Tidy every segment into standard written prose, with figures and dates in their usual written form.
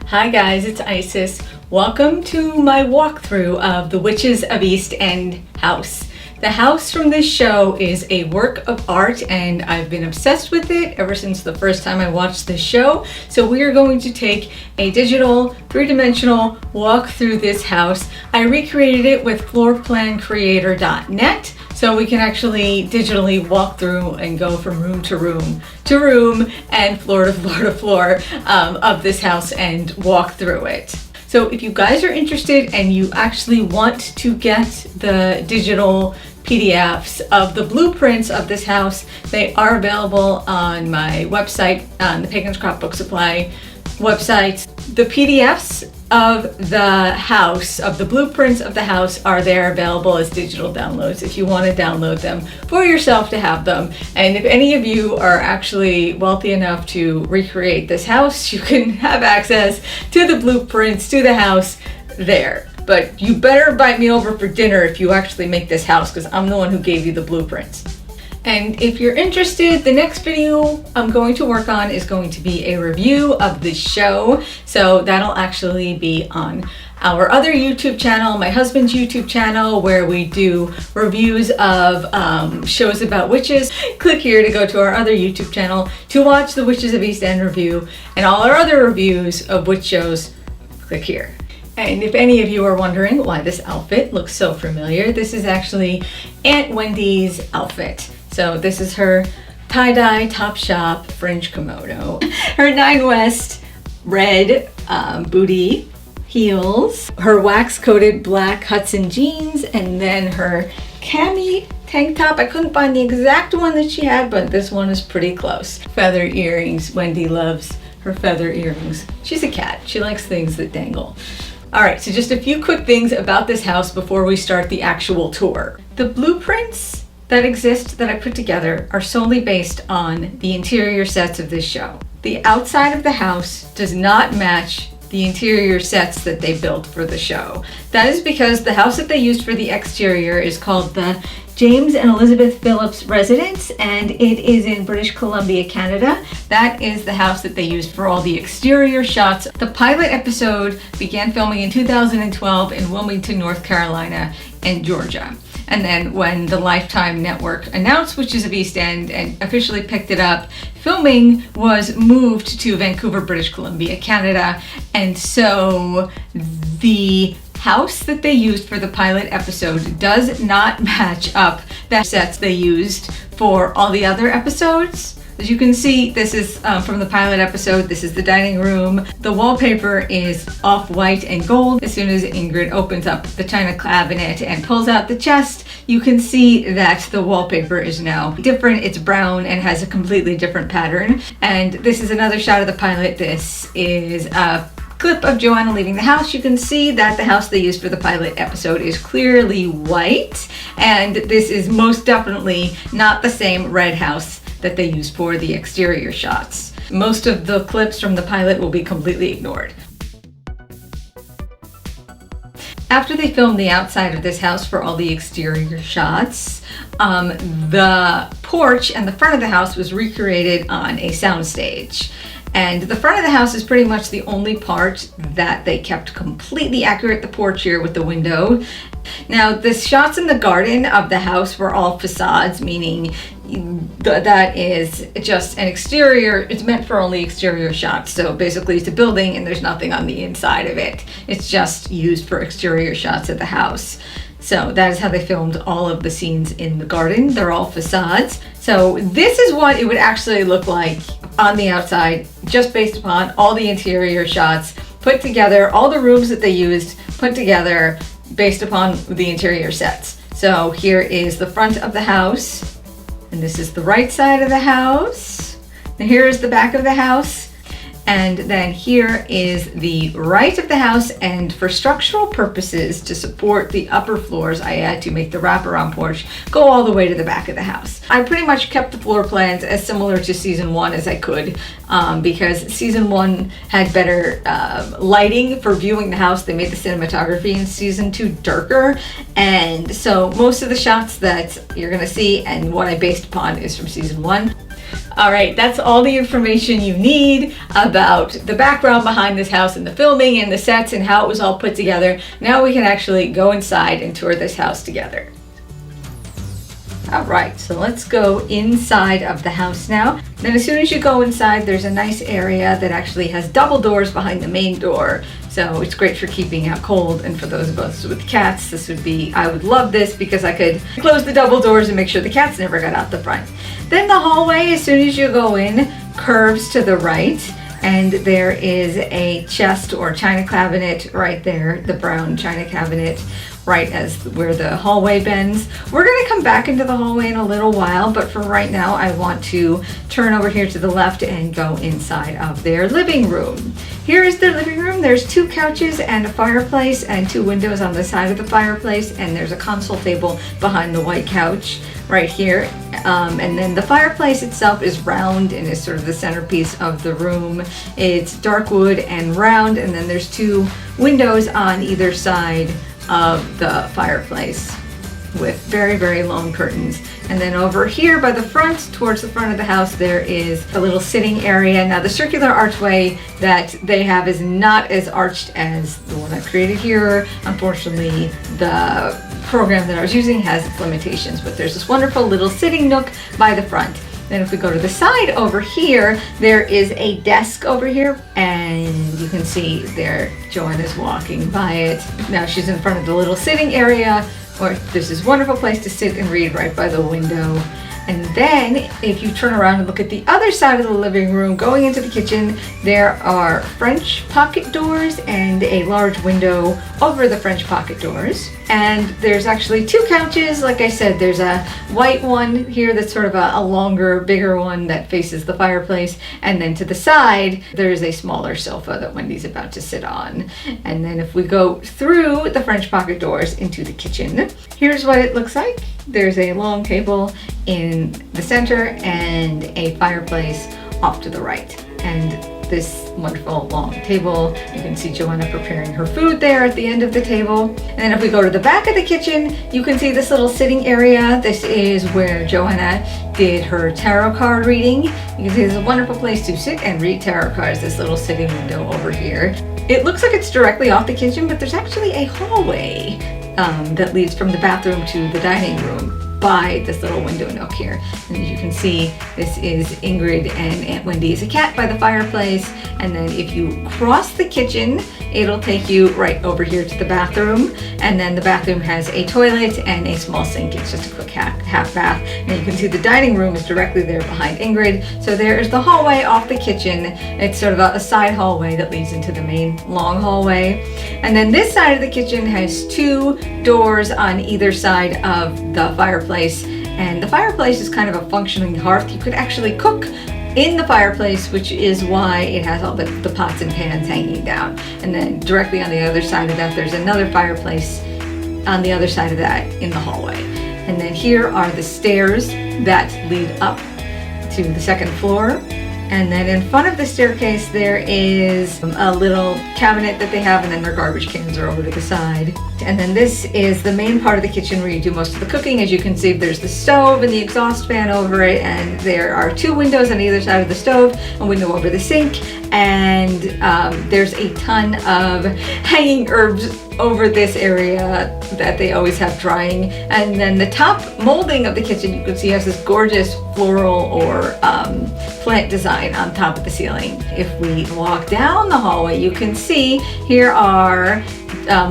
Hi guys, it's Isis. Welcome to my walkthrough of the Witches of East End house. The house from this show is a work of art and I've been obsessed with it ever since the first time I watched this show. So we are going to take a digital, three-dimensional walk through this house. I recreated it with floorplancreator.net so we can actually digitally walk through and go from room to room to room and floor to floor to floor of this house and walk through it. So if you guys are interested and you actually want to get the digital PDFs of the blueprints of this house, they are available on my website, on the Pagan Scrapbook Supply website. The PDFs of the house, of the blueprints of the house, are there available as digital downloads if you want to download them for yourself to have them. And if any of you are actually wealthy enough to recreate this house, you can have access to the blueprints to the house there. But you better invite me over for dinner if you actually make this house, because I'm the one who gave you the blueprints. And if you're interested, the next video I'm going to work on is going to be a review of the show. So that'll actually be on our other YouTube channel, my husband's YouTube channel, where we do reviews of shows about witches. Click here to go to our other YouTube channel to watch the Witches of East End review, and all our other reviews of witch shows, click here. And if any of you are wondering why this outfit looks so familiar, this is actually Aunt Wendy's outfit. So this is her tie-dye Topshop fringe kimono, her 9 West red booty heels, her wax-coated black Hudson jeans, and then her cami tank top. I couldn't find the exact one that she had, but this one is pretty close. Feather earrings. Wendy loves her feather earrings. She's a cat. She likes things that dangle. All right, so just a few quick things about this house before we start the actual tour. The blueprints that exist that I put together are solely based on the interior sets of this show. The outside of the house does not match the interior sets that they built for the show. That is because the house that they used for the exterior is called the James and Elizabeth Phillips Residence, and it is in British Columbia, Canada. That is the house that they used for all the exterior shots. The pilot episode began filming in 2012 in Wilmington, North Carolina and Georgia. And then when the Lifetime Network announced Witches of East End and officially picked it up, filming was moved to Vancouver, British Columbia, Canada. And so the house that they used for the pilot episode does not match up the sets they used for all the other episodes. As you can see, this is from the pilot episode. This is the dining room. The wallpaper is off-white and gold. As soon as Ingrid opens up the china cabinet and pulls out the chest, you can see that the wallpaper is now different. It's brown and has a completely different pattern. And this is another shot of the pilot. This is a clip of Joanna leaving the house. You can see that the house they used for the pilot episode is clearly white, and this is most definitely not the same red house that they used for the exterior shots. Most of the clips from the pilot will be completely ignored. After they filmed the outside of this house for all the exterior shots, the porch and the front of the house was recreated on a soundstage. And the front of the house is pretty much the only part that they kept completely accurate. The porch here with the window. Now, the shots in the garden of the house were all facades, meaning that is just an exterior. It's meant for only exterior shots. So basically it's a building and there's nothing on the inside of it. It's just used for exterior shots of the house. So that is how they filmed all of the scenes in the garden. They're all facades. So this is what it would actually look like on the outside, just based upon all the interior shots put together, all the rooms that they used put together based upon the interior sets. So here is the front of the house, and this is the right side of the house, and here is the back of the house. And then here is the right of the house, and for structural purposes to support the upper floors, I had to make the wraparound porch go all the way to the back of the house. I pretty much kept the floor plans as similar to season 1 as I could, because season 1 had better lighting for viewing the house. They made the cinematography in season 2 darker, and so most of the shots that you're gonna see and what I based upon is from season 1. All right, that's all the information you need about the background behind this house and the filming and the sets and how it was all put together. Now we can actually go inside and tour this house together. All right, so let's go inside of the house now. Then as soon as you go inside, there's a nice area that actually has double doors behind the main door. So it's great for keeping out cold, and for those of us with cats, this would be, I would love this because I could close the double doors and make sure the cats never got out the front. Then the hallway, as soon as you go in, curves to the right, and there is a chest or china cabinet right there, the brown china cabinet, right as where the hallway bends. We're gonna come back into the hallway in a little while, but for right now, I want to turn over here to the left and go inside of their living room. Here is their living room. There's 2 couches and a fireplace and 2 windows on the side of the fireplace, and there's a console table behind the white couch right here. And then the fireplace itself is round and is sort of the centerpiece of the room. It's dark wood and round, and then there's 2 windows on either side of the fireplace with very, very long curtains. And then over here by the front, towards the front of the house, there is a little sitting area. Now the circular archway that they have is not as arched as the one I've created here. Unfortunately, the program that I was using has its limitations, but there's this wonderful little sitting nook by the front. Then if we go to the side over here, there is a desk over here, and you can see there Joanna's walking by it. Now she's in front of the little sitting area, or there's this wonderful place to sit and read right by the window. And then if you turn around and look at the other side of the living room, going into the kitchen, there are French pocket doors and a large window over the French pocket doors. And there's actually 2 couches. Like I said, there's a white one here that's sort of a longer, bigger one that faces the fireplace. And then to the side, there's a smaller sofa that Wendy's about to sit on. And then if we go through the French pocket doors into the kitchen, here's what it looks like. There's a long table in the center and a fireplace off to the right. And this wonderful long table, you can see Joanna preparing her food there at the end of the table. And then if we go to the back of the kitchen, you can see this little sitting area. This is where Joanna did her tarot card reading. You can see there's a wonderful place to sit and read tarot cards, this little sitting window over here. It looks like it's directly off the kitchen, but there's actually a hallway that leads from the bathroom to the dining room by this little window nook here. And as you can see, this is Ingrid and Aunt Wendy is a cat by the fireplace. And then if you cross the kitchen, it'll take you right over here to the bathroom. And then the bathroom has a toilet and a small sink. It's just a quick half bath. And you can see the dining room is directly there behind Ingrid. So there is the hallway off the kitchen. It's sort of a side hallway that leads into the main long hallway. And then this side of the kitchen has 2 doors on either side of the fireplace. And the fireplace is kind of a functioning hearth. You could actually cook in the fireplace, which is why it has all the pots and pans hanging down. And then directly on the other side of that, there's another fireplace on the other side of that in the hallway. And then here are the stairs that lead up to the 2nd floor. And then in front of the staircase, there is a little cabinet that they have, and then their garbage cans are over to the side. And then this is the main part of the kitchen where you do most of the cooking. As you can see, there's the stove and the exhaust fan over it, and there are 2 windows on either side of the stove, a window over the sink, and there's a ton of hanging herbs over this area that they always have drying. And then the top molding of the kitchen, you can see, has this gorgeous floral or plant design on top of the ceiling. If we walk down the hallway, you can see here are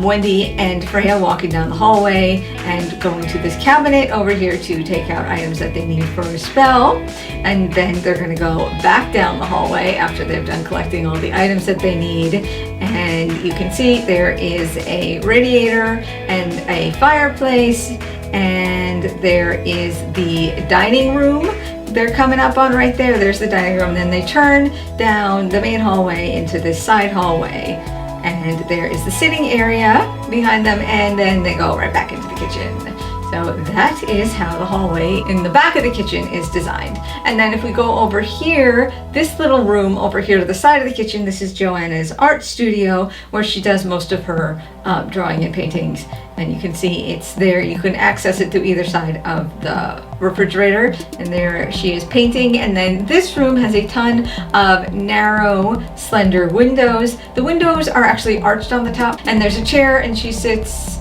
Wendy and Freya walking down the hallway and going to this cabinet over here to take out items that they need for a spell. And then they're going to go back down the hallway after they've done collecting all the items that they need. And you can see there is a radiator and a fireplace, and there is the dining room. They're coming up on right there. There's the dining room. And then they turn down the main hallway into this side hallway. And there is the sitting area behind them, and then they go right back into the kitchen. So that is how the hallway in the back of the kitchen is designed. And then if we go over here, this little room over here to the side of the kitchen, this is Joanna's art studio where she does most of her drawing and paintings. And you can see it's there. You can access it through either side of the refrigerator. And there she is painting. And then this room has a ton of narrow, slender windows. The windows are actually arched on the top. And there's a chair and she sits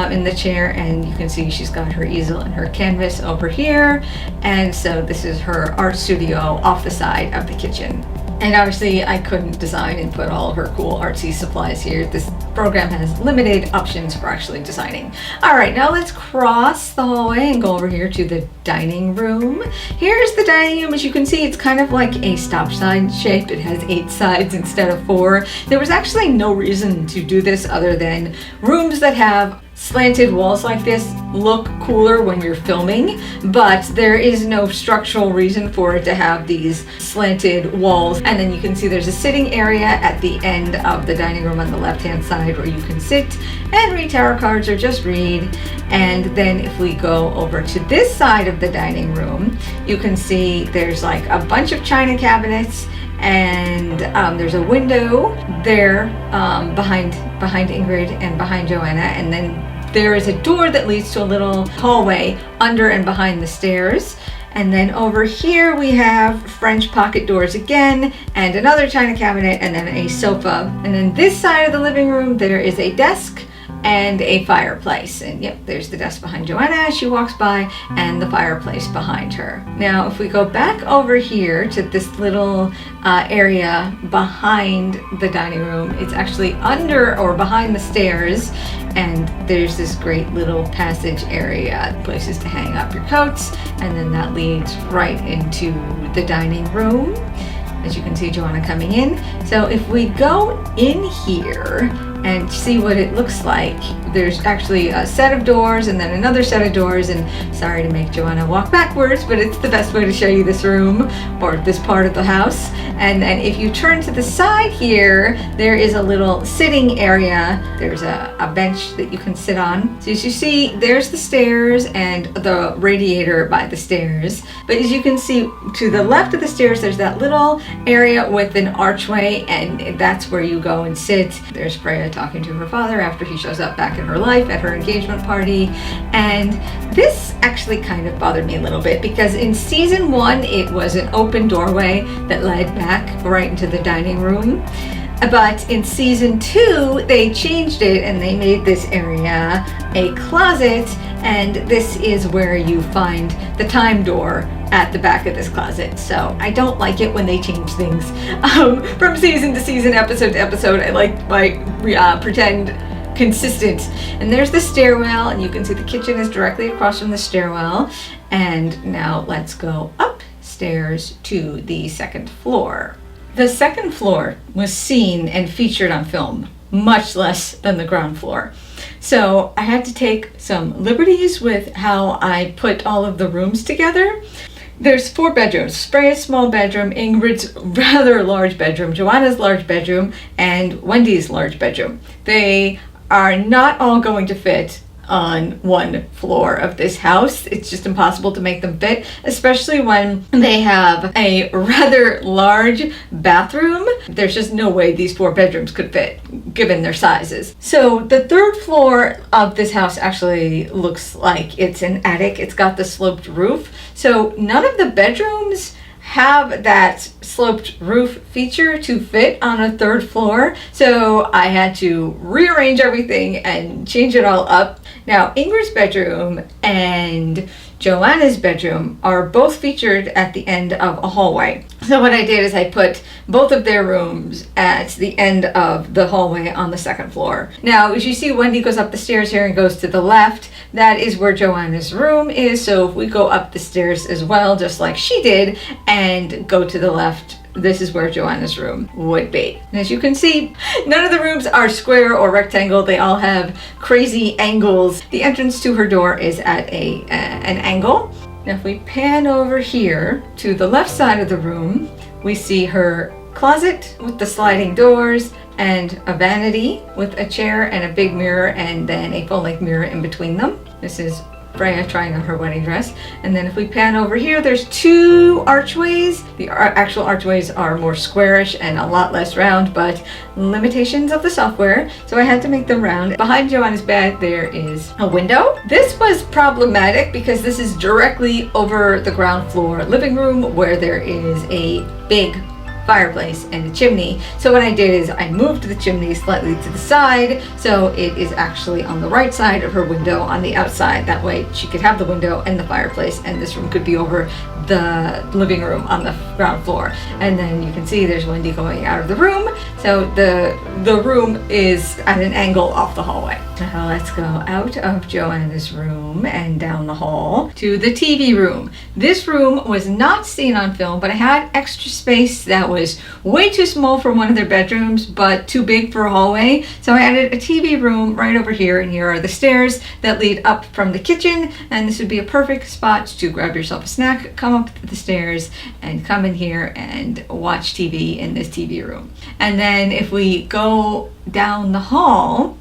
in the chair, and you can see she's got her easel and her canvas over here. And so this is her art studio off the side of the kitchen. And obviously I couldn't design and put all of her cool artsy supplies here. This program has limited options for actually designing. All right, now let's cross the hallway and go over here to the dining room. Here's the dining room. As you can see, it's kind of like a stop sign shape. It has 8 sides instead of 4. There was actually no reason to do this other than rooms that have slanted walls like this look cooler when you're filming, but there is no structural reason for it to have these slanted walls. And then you can see there's a sitting area at the end of the dining room on the left hand side where you can sit and read tarot cards or just read. And then if we go over to this side of the dining room, you can see there's like a bunch of china cabinets, and there's a window there behind Ingrid and behind Joanna, and then there is a door that leads to a little hallway under and behind the stairs. And then over here we have French pocket doors again, and another china cabinet, and then a sofa. And then this side of the living room there is a desk and a fireplace. And yep, there's the desk behind Joanna as she walks by, and the fireplace behind her. Now if we go back over here to this little area behind the dining room, it's actually under or behind the stairs, and there's this great little passage area, places to hang up your coats, and then that leads right into the dining room. As you can see Joanna coming in. So if we go in here and see what it looks like, there's actually a set of doors and then another set of doors, and sorry to make Joanna walk backwards, but it's the best way to show you this room or this part of the house. And then if you turn to the side here, there is a little sitting area. There's a bench that you can sit on. So as you see, there's the stairs and the radiator by the stairs. But as you can see to the left of the stairs, there's that little area with an archway, and that's where you go and sit. There's Freya talking to her father after he shows up back in her life at her engagement party. And this actually kind of bothered me a little bit because in season 1 it was an open doorway that led back right into the dining room. But in season 2, they changed it and they made this area a closet, and this is where you find the time door at the back of this closet. So I don't like it when they change things from season to season, episode to episode. I like my pretend consistent. And there's the stairwell, and you can see the kitchen is directly across from the stairwell. And now let's go upstairs to the second floor. The second floor was seen and featured on film, much less than the ground floor. So I had to take some liberties with how I put all of the rooms together. There's 4 bedrooms: Freya's small bedroom, Ingrid's rather large bedroom, Joanna's large bedroom, and Wendy's large bedroom. They are not all going to fit on one floor of this house. It's just impossible to make them fit, especially when they have a rather large bathroom. There's just no way these 4 bedrooms could fit given their sizes. So the third floor of this house actually looks like it's an attic. It's got the sloped roof. So none of the bedrooms have that sloped roof feature to fit on a third floor. So I had to rearrange everything and change it all up. Now Ingrid's bedroom and Joanna's bedroom are both featured at the end of a hallway. So what I did is I put both of their rooms at the end of the hallway on the second floor. Now, as you see, Wendy goes up the stairs here and goes to the left. That is where Joanna's room is. So if we go up the stairs as well, just like she did, and go to the left, this is where Joanna's room would be. And as you can see, none of the rooms are square or rectangle. They all have crazy angles. The entrance to her door is at an angle. Now if we pan over here to the left side of the room, we see her closet with the sliding doors and a vanity with a chair and a big mirror and then a full-length mirror in between them. This is Freya trying on her wedding dress. And then if we pan over here, there's 2 archways. The actual archways are more squarish and a lot less round, but limitations of the software, so I had to make them round. Behind Joanna's bed, there is a window. This was problematic because this is directly over the ground floor living room where there is a big fireplace and a chimney. So what I did is I moved the chimney slightly to the side, so it is actually on the right side of her window on the outside. That way she could have the window and the fireplace, and this room could be over the living room on the ground floor. And then you can see there's Wendy going out of the room, so the room is at an angle off the hallway. Now let's go out of Joanna's room and down the hall to the TV room. This room was not seen on film, but I had extra space that was way too small for one of their bedrooms, but too big for a hallway. So I added a TV room right over here, and here are the stairs that lead up from the kitchen, and this would be a perfect spot to grab yourself a snack, come up the stairs, and come in here and watch TV in this TV room. And then if we go down the hall,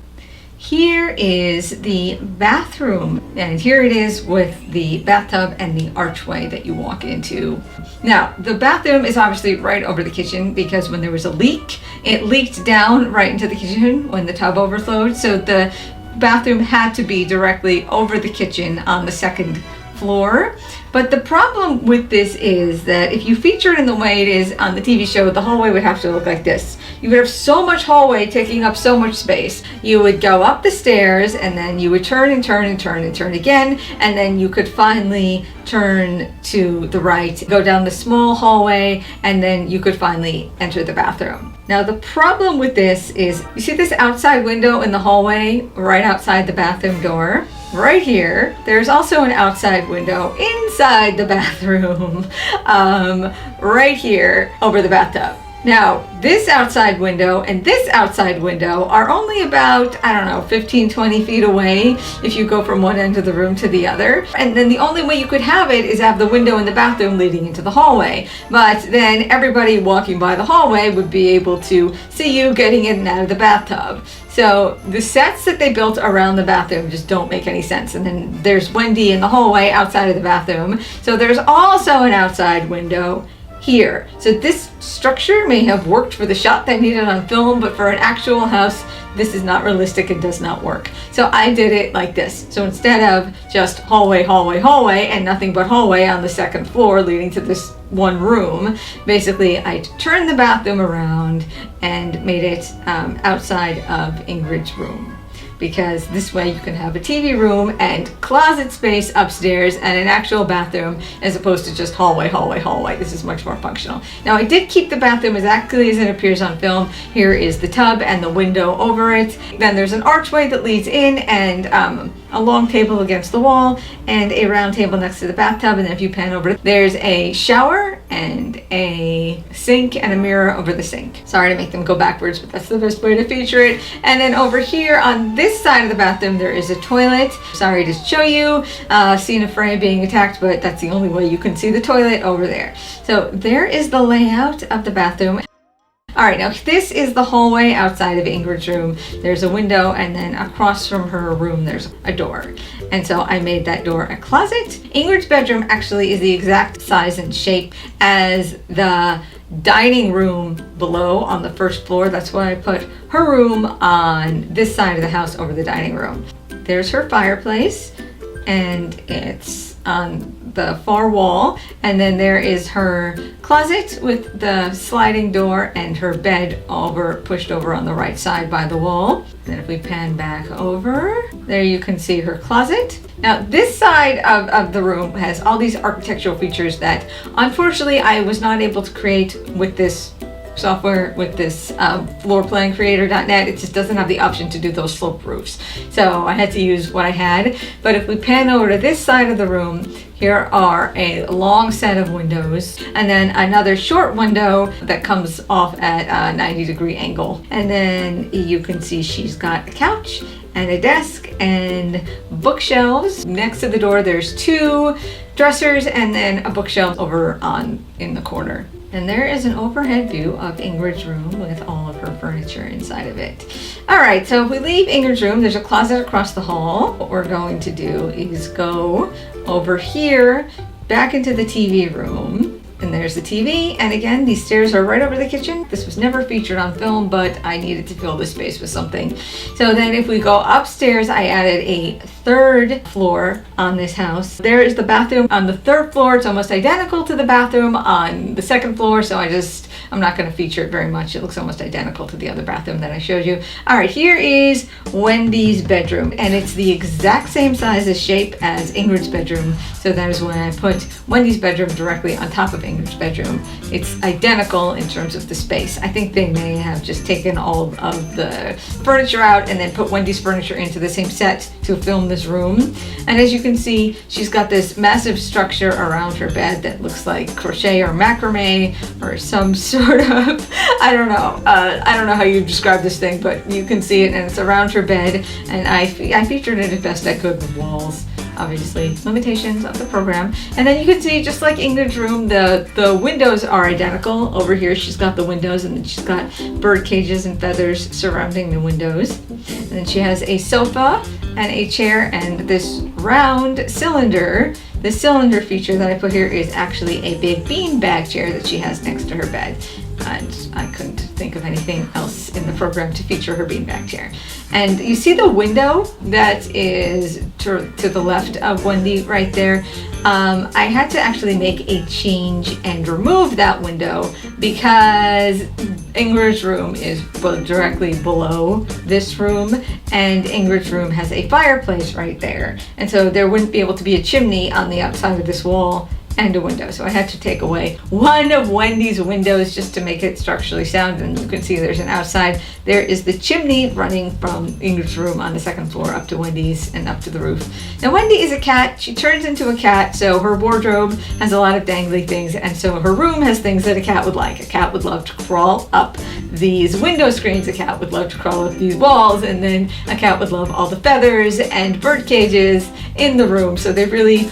here is the bathroom, and here it is with the bathtub and the archway that you walk into. Now, the bathroom is obviously right over the kitchen because when there was a leak, it leaked down right into the kitchen when the tub overflowed. So the bathroom had to be directly over the kitchen on the second floor. But the problem with this is that if you feature it in the way it is on the TV show, the hallway would have to look like this. You would have so much hallway taking up so much space. You would go up the stairs, and then you would turn and turn and turn and turn again, and then you could finally turn to the right, go down the small hallway, and then you could finally enter the bathroom. Now the problem with this is, you see this outside window in the hallway right outside the bathroom door? Right here, there's also an outside window inside the bathroom, right here over the bathtub. Now, this outside window and this outside window are only about, 15, 20 feet away if you go from one end of the room to the other. And then the only way you could have it is have the window in the bathroom leading into the hallway. But then everybody walking by the hallway would be able to see you getting in and out of the bathtub. So the sets that they built around the bathroom just don't make any sense. And then there's Wendy in the hallway outside of the bathroom. So there's also an outside window here. So this structure may have worked for the shot they needed on film, but for an actual house, this is not realistic and does not work. So I did it like this. So instead of just hallway, hallway, hallway, and nothing but hallway on the second floor leading to this one room, basically I turned the bathroom around and made it outside of Ingrid's room. Because this way you can have a TV room and closet space upstairs and an actual bathroom as opposed to just hallway, hallway, hallway. This is much more functional. Now I did keep the bathroom exactly as it appears on film. Here is the tub and the window over it. Then there's an archway that leads in, and a long table against the wall and a round table next to the bathtub. And then if you pan over, there's a shower and a sink and a mirror over the sink. Sorry to make them go backwards, but that's the best way to feature it. And then over here on this side of the bathroom, there is a toilet. Sorry to show you scene of Freya being attacked, but that's the only way you can see the toilet over there. So there is the layout of the bathroom. All right, now this is the hallway outside of Ingrid's room. There's a window, and then across from her room, there's a door. And so I made that door a closet. Ingrid's bedroom actually is the exact size and shape as the dining room below on the first floor. That's why I put her room on this side of the house over the dining room. There's her fireplace, and it's on the far wall, and then there is her closet with the sliding door and her bed pushed over on the right side by the wall. Then if we pan back over, there you can see her closet. Now this side of the room has all these architectural features that unfortunately I was not able to create with this software, with this floorplancreator.net. It just doesn't have the option to do those slope roofs. So I had to use what I had. But if we pan over to this side of the room, here are a long set of windows, and then another short window that comes off at a 90-degree angle. And then you can see she's got a couch and a desk and bookshelves. Next to the door, there's 2 dressers and then a bookshelf over in the corner And there is an overhead view of Ingrid's room with all of her furniture inside of it. All right, so if we leave Ingrid's room, there's a closet across the hall. What we're going to do is go over here, back into the TV room. And there's the TV, and again, these stairs are right over the kitchen. This was never featured on film, but I needed to fill this space with something. So then if we go upstairs, I added a third floor on this house. There is the bathroom on the third floor. It's almost identical to the bathroom on the second floor, so I'm not going to feature it very much. It looks almost identical to the other bathroom that I showed you. All right, here is Wendy's bedroom, and it's the exact same size and shape as Ingrid's bedroom. So that is why I put Wendy's bedroom directly on top of Ingrid's bedroom. It's identical in terms of the space. I think they may have just taken all of the furniture out and then put Wendy's furniture into the same set to film this room. And as you can see, she's got this massive structure around her bed that looks like crochet or macrame or some sort of, I don't know how you describe this thing, but you can see it, and it's around her bed. And I featured it as best I could with walls. Obviously, limitations of the program. And then you can see, just like Ingrid's room, the windows are identical. Over here, she's got the windows, and then she's got bird cages and feathers surrounding the windows. And then she has a sofa and a chair and this round cylinder. The cylinder feature that I put here is actually a big beanbag chair that she has next to her bed. And I couldn't think of anything else in the program to feature her beanbag chair. And you see the window that is to the left of Wendy right there. I had to actually make a change and remove that window because Ingrid's room is directly below this room, and Ingrid's room has a fireplace right there. And so there wouldn't be able to be a chimney on the outside of this wall and a window. So I had to take away one of Wendy's windows just to make it structurally sound. And you can see there's an outside. There is the chimney running from Ingrid's room on the second floor up to Wendy's and up to the roof. Now Wendy is a cat. She turns into a cat, so her wardrobe has a lot of dangly things, and so her room has things that a cat would like. A cat would love to crawl up these window screens. A cat would love to crawl up these walls, and then a cat would love all the feathers and bird cages in the room. So they really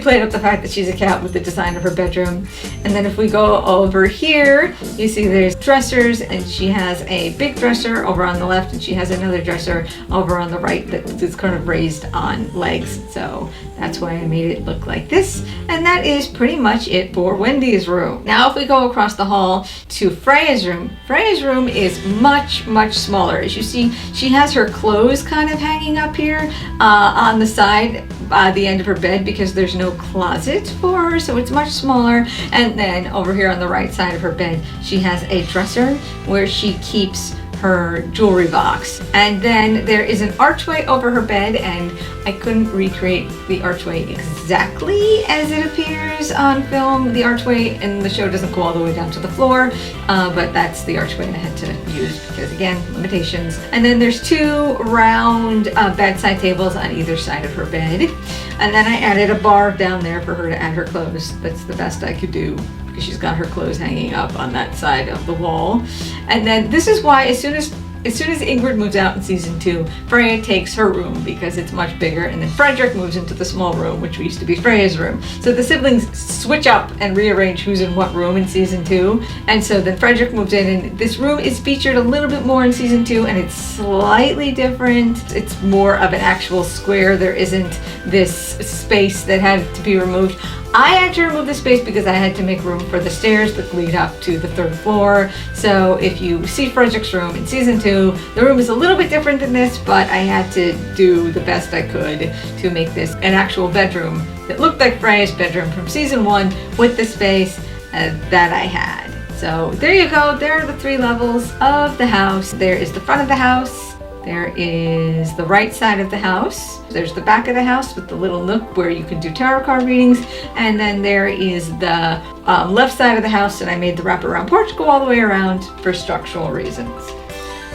played up the fact that she's a cat with the design of her bedroom. And then if we go over here, you see there's dressers, and she has a big dresser over on the left, and she has another dresser over on the right that is kind of raised on legs. So that's why I made it look like this. And that is pretty much it for Wendy's room. Now if we go across the hall to Freya's room is much smaller. As you see, she has her clothes kind of hanging up here on the side the end of her bed because there's no closet for her, so it's much smaller. And then over here on the right side of her bed, she has a dresser where she keeps her jewelry box. And then there is an archway over her bed, and I couldn't recreate the archway exactly as it appears on film. The archway in the show doesn't go all the way down to the floor, but that's the archway I had to use because, again, limitations. And then there's two round bedside tables on either side of her bed. And then I added a bar down there for her to add her clothes. That's the best I could do, because she's got her clothes hanging up on that side of the wall. And then this is why as soon as Ingrid moves out in season 2, Freya takes her room because it's much bigger, and then Frederick moves into the small room, which used to be Freya's room. So the siblings switch up and rearrange who's in what room in season 2. And so then Frederick moves in, and this room is featured a little bit more in season 2, and it's slightly different. It's more of an actual square. There isn't this space that had to be removed. I had to remove the space because I had to make room for the stairs that lead up to the third floor. So if you see Frederick's room in season 2, the room is a little bit different than this, but I had to do the best I could to make this an actual bedroom that looked like Freya's bedroom from season 1 with the space that I had. So there you go. There are the 3 levels of the house. There is the front of the house. There is the right side of the house. There's the back of the house with the little nook where you can do tarot card readings. And then there is the left side of the house, and I made the wraparound porch go all the way around for structural reasons.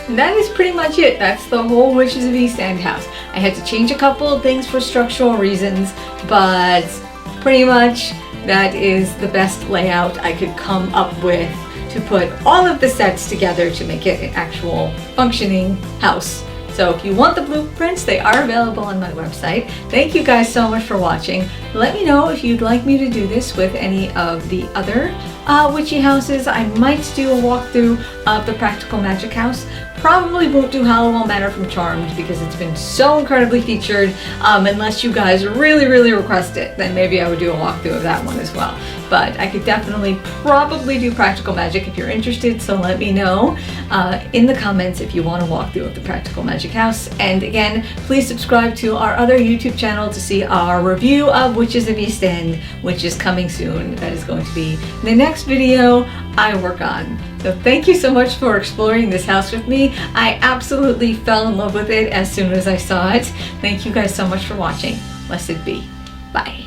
And that is pretty much it. That's the whole Witches of East End house. I had to change a couple of things for structural reasons, but pretty much that is the best layout I could come up with to put all of the sets together to make it an actual functioning house. So if you want the blueprints, they are available on my website. Thank you guys so much for watching. Let me know if you'd like me to do this with any of the other witchy houses. I might do a walkthrough of the Practical Magic house. Probably won't do Hallowell Manor from Charmed because it's been so incredibly featured. Unless you guys really request it, then maybe I would do a walkthrough of that one as well. But I could definitely probably do Practical Magic if you're interested, so let me know in the comments if you want a walkthrough of the Practical Magic house. And again, please subscribe to our other YouTube channel to see our review of Witches of East End, which is coming soon. That is going to be the next video I work on. So thank you so much for exploring this house with me. I absolutely fell in love with it as soon as I saw it. Thank you guys so much for watching. Blessed be. Bye.